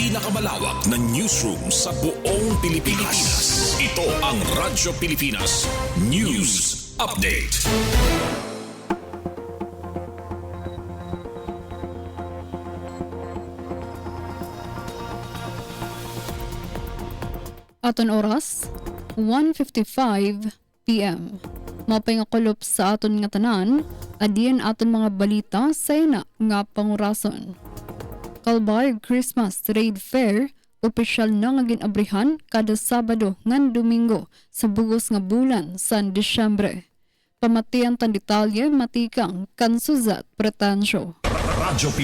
pinakamalawak na newsroom sa buong Pilipinas. Ito ang Radyo Pilipinas News Update. Aton oras, 1:55 p.m. Mapay nga kulop sa aton nga tanan, adiyan aton mga balita sa ina nga pangurason. Kalbayog Christmas Trade Fair, opisyal na nga ginabrihan kada Sabado ngan Domingo sa bugos nga bulan sa Disyembre. Pamatian tan detalye matikang Kansuzat Pretensyo. Radyo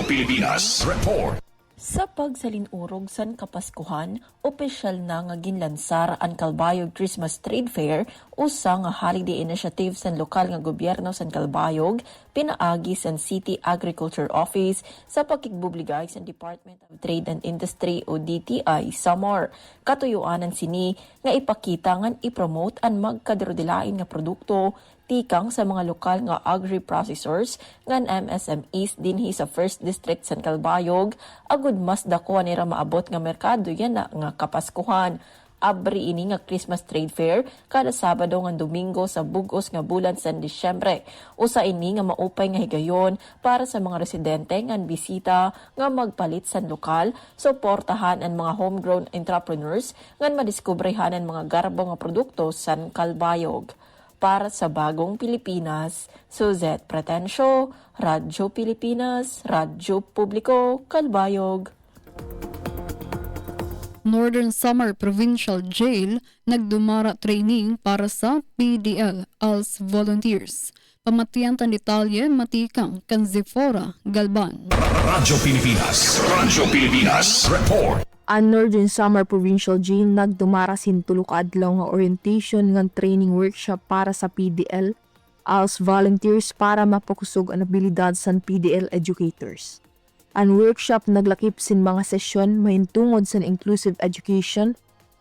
Pilipinas Report. Sa pagsalinurog san Kapaskuhan, opisyal na nga ginlansar ang Kalbayog Christmas Trade Fair usa nga holiday initiative san lokal nga gobyerno san Kalbayog, pinaagi san City Agriculture Office sa pakigbubligay sa Department of Trade and Industry o DTI Samar. Katuyuanan sini nga ipakita ngan ipromote ang magkadirodelain nga produkto tikang sa mga lokal nga agri-processors ngan MSMEs dinhi sa First District san Kalbayog, agud mas dako nira maabot nga merkado yan na nga Kapaskuhan. Abri ini nga Christmas Trade Fair kada Sabado ngan Domingo sa bugos nga bulan sa Disyembre. Usa ini nga maupay nga higayon para sa mga residente ngan bisita nga magpalit sa lokal, suportahan ang mga homegrown entrepreneurs ngan madiskubrehan ang mga garbo nga produkto sa Kalbayog. Para sa Bagong Pilipinas, Suzette Pretensyo, Radyo Pilipinas, Radyo Publiko, Kalbayog. Northern Samar Provincial Jail nagdumara training para sa PDL als volunteers. Pamatian tan detalye matikang Kanzifora Galban. Radyo Pilipinas Report. Ang Northern Samar Provincial Jail nagdumara sin tulo ka adlaw nga orientation ngan training workshop para sa PDL als volunteers para mapokusog ang abilidad sa PDL educators. Ang workshop naglakip sin mga sesyon mahintungod sa inclusive education,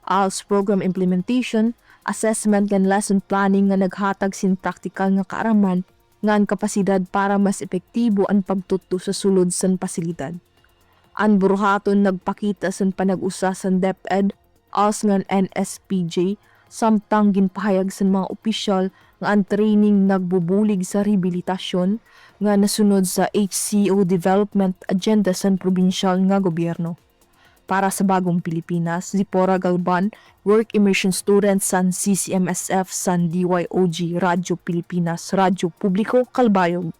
als program implementation, assessment ngan lesson planning nga naghatag sin practical nga kaaraman ngan kapasidad para mas epektibo ang pagtuto sa sulod san pasilidad. Ang buruhaton nagpakita sa panag-usa sa DepEd als ngan NSPJ samtang ginpahayag sa mga opisyal nga ang training nagbubulig sa rehabilitasyon nga nasunod sa HCO Development Agenda sa probinsyal nga gobyerno. Para sa Bagong Pilipinas, Zipora Galban, Work Immersion Student san CCMSF san DYOG, Radyo Pilipinas, Radyo Publiko, Kalbayog.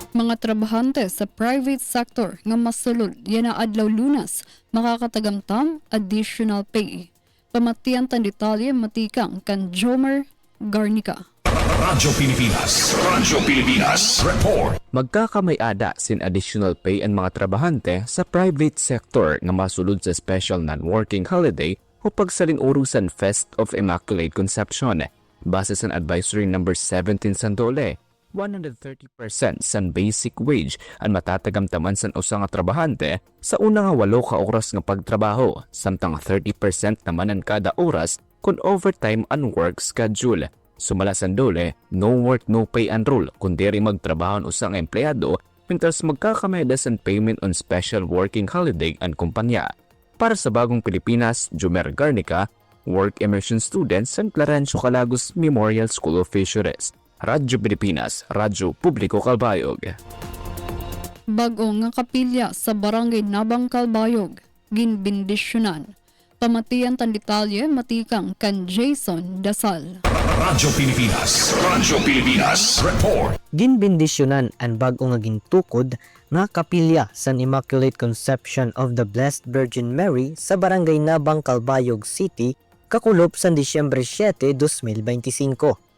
Mga trabahante sa private sector nga masulod yan na adlaw Lunas makakatagamtam additional pay. Pamatian tan detalye matikang kan Jomer Garnica. Radyo Pilipinas Report. Magkakamay-ada sin additional pay ang mga trabahante sa private sector nga masulod sa special non-working holiday o pagsalinurog sa Fest of Immaculate Conception. Base sa Advisory No. 17 sa Dole, 130% san basic wage ang matatagamtaman san usa nga trabahante sa una nga 8 ka oras nga pagtrabaho, samtang 30% naman ang kada oras kung overtime ang work schedule. Sumala sa Dole, no work no pay ang rule kundi rin magtrabaho usa nga empleyado pintas magkakameda san payment on special working holiday ang kumpanya. Para sa Bagong Pilipinas, Jomer Garnica, Work Immersion Student sa Clarencio Calagos Memorial School of Fisheries. Radyo Pilipinas, Radyo Publiko, Kalbayog. Bago nga kapilya sa Barangay Nabang Kalbayog, ginbindisyonan. Pamatian tan detalye matikang kan Jason Dasal. Radyo Pilipinas Report. Ginbindisyonan ang bago nga gintukod nga kapilya sa Immaculate Conception of the Blessed Virgin Mary sa Barangay Nabang, Calbayog City, kakulop sa Disyembre 7, 2025.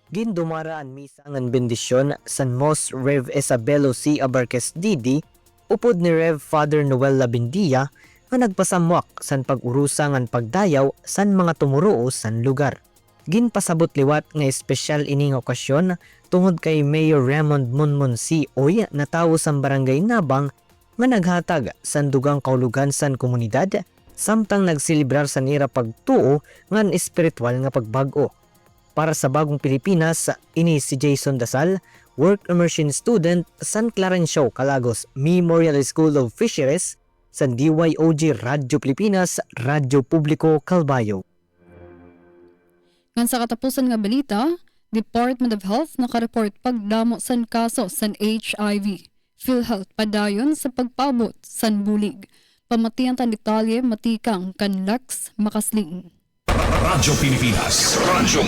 Gindumara ang misa ng bendisyon San Mos Rev Isabelo C. Abarquez Didi, upod ni Rev Father Noel Labindia, nga nagpasamwak san pag-urusa ng pagdayaw san mga tumuroo san lugar. Ginpasabot liwat nga espesyal ining okasyon tungod kay Mayor Raymond Munmun C. Oy na tawo sang Barangay Nabang nga naghatag san dugang kaulugan san komunidad samtang nagsilibrar sa nira pagtuo ngan espiritual nga pagbago. para sa Bagong Pilipinas, ini si Jason Dasal, Work Immersion Student San Clarencio, Calagos Memorial School of Fisheries sa DYOG Radyo Pilipinas, Radyo Publiko, Calbayog. Ngan sa katapusan nga balita, Department of Health nakareport pagdamo san kaso san HIV. PhilHealth padayon sa pagpabot san bulig. Pamatian tan detalye matikang kan Lex Makasling. Radyo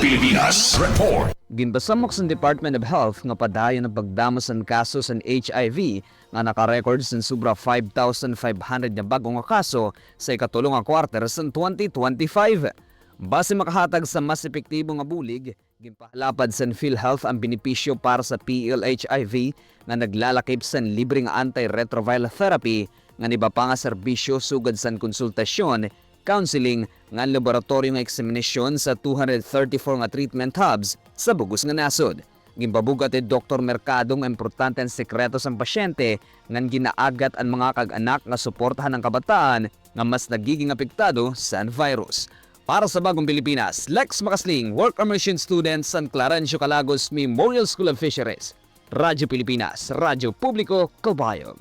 Pilipinas Report. Ginbasamok sa Department of Health nga padayon ang pagdamos ng kaso sa HIV nga nakarecord sa sobra 5,500 na bagong nga kaso sa ikatulong nga quarter sa 2025. Base makahatag sa mas epektibo nga bulig, ginpahalapad sa PhilHealth ang benepisyo para sa PLHIV nga naglalakip sa libreng antiretroviral therapy nga iba pa nga serbisyo sugad sa konsultasyon, counseling nga laboratorio nga eksaminasyon sa 234 nga treatment hubs sa bugos nga nasod. Ginpabugat ni Dr. Mercado ang importante ang sekreto sa pasyente nga ginaagat ang mga kag-anak nga suportahan ng kabataan nga mas nagiging apektado sa virus. Para sa Bagong Pilipinas, Lex Makasling, Work Immersion Student San Clarencio, Calagos Memorial School of Fisheries, Radyo Pilipinas, Radyo Publiko, Calbayog.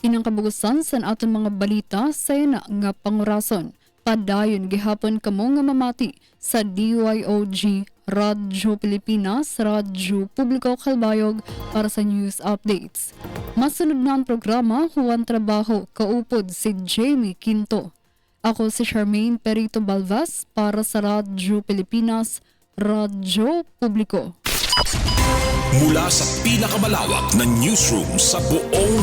Inang kabugusan sa aton mga balita sa ina nga pangurason. Padayon gihapon kamo nga mamati sa DYOG Radyo Pilipinas, Radyo Publiko, Calbayog para sa news updates. Masunod na ang programa, Huwan Trabaho, kaupod si Jamie Quinto. Ako si Charmaine Perito Balvas para sa Radyo Pilipinas, Radyo Publiko. Mula sa pinakamalawak na newsroom sa buong